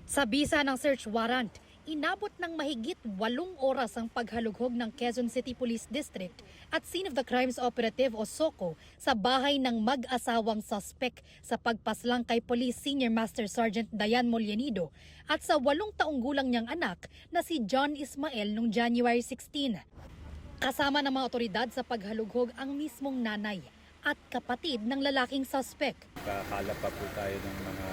Sa bisa ng search warrant, inabot ng mahigit 8 oras ang paghalughog ng Quezon City Police District at Scene of the Crimes Operative o SOCO sa bahay ng mag-asawang suspect sa pagpaslang kay Police Senior Master Sergeant Dayan Mollenido at sa 8 taong gulang niyang anak na si John Ismael noong January 16. Kasama ng mga otoridad sa paghalughog ang mismong nanay at kapatid ng lalaking suspect. Kakalap pa po tayo ng mga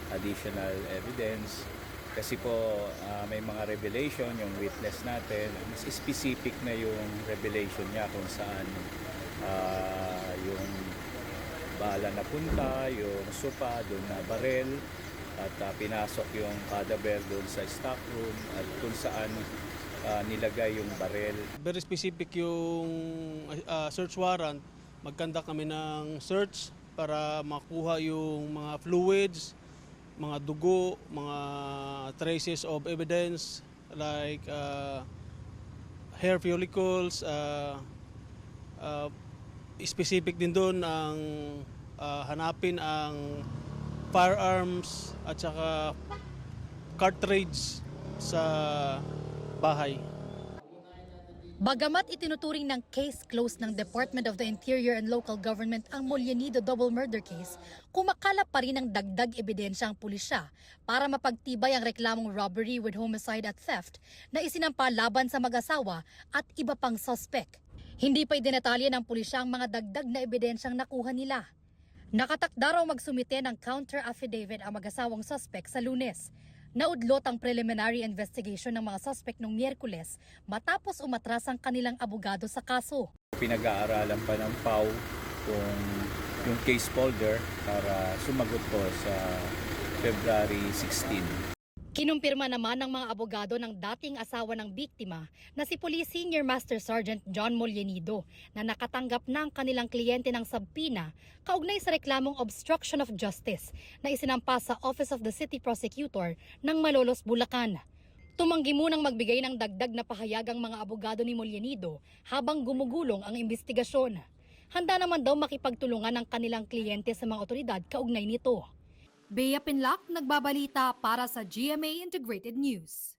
additional evidence kasi po may mga revelation yung witness natin. Mas specific na yung revelation niya kung saan yung bala na punta, yung sopa, doon na barel at pinasok yung cadaver doon sa stock room at kung saan nilagay yung barel. Very specific yung search warrant. Magkanda kami ng search para makuha yung mga fluids, mga dugo, mga traces of evidence like hair follicles. Specific din doon ang hanapin ang firearms at saka cartridge sa bahay. Bagamat itinuturing ng case closed ng Department of the Interior and Local Government ang Mollenido double murder case, kumakalap pa rin ng dagdag ebidensya ang pulisya para mapagtibay ang reklamong robbery with homicide at theft na isinampa laban sa mag-asawa at iba pang suspect. Hindi pa idinetalye ng pulisya ang mga dagdag na ebidensyang nakuha nila. Nakatakda raw magsumite ng counter affidavit ang mag-asawang suspect sa Lunes. Naudlot ang preliminary investigation ng mga suspect noong Miyerkules matapos umatras ang kanilang abogado sa kaso. Pinag-aaralan pa ng PAW kung yung case folder para sumagot po sa February 16. Kinumpirma naman ng mga abogado ng dating asawa ng biktima na si Police Senior Master Sergeant John Mollenido na nakatanggap ng kanilang kliyente ng sabpina kaugnay sa reklamong obstruction of justice na isinampa sa Office of the City Prosecutor ng Malolos, Bulacan. Tumanggi munang magbigay ng dagdag na pahayag ang mga abogado ni Mollenido habang gumugulong ang investigasyon. Handa naman daw makipagtulungan ng kanilang kliyente sa mga otoridad kaugnay nito. Bea Pinlac, nagbabalita para sa GMA Integrated News.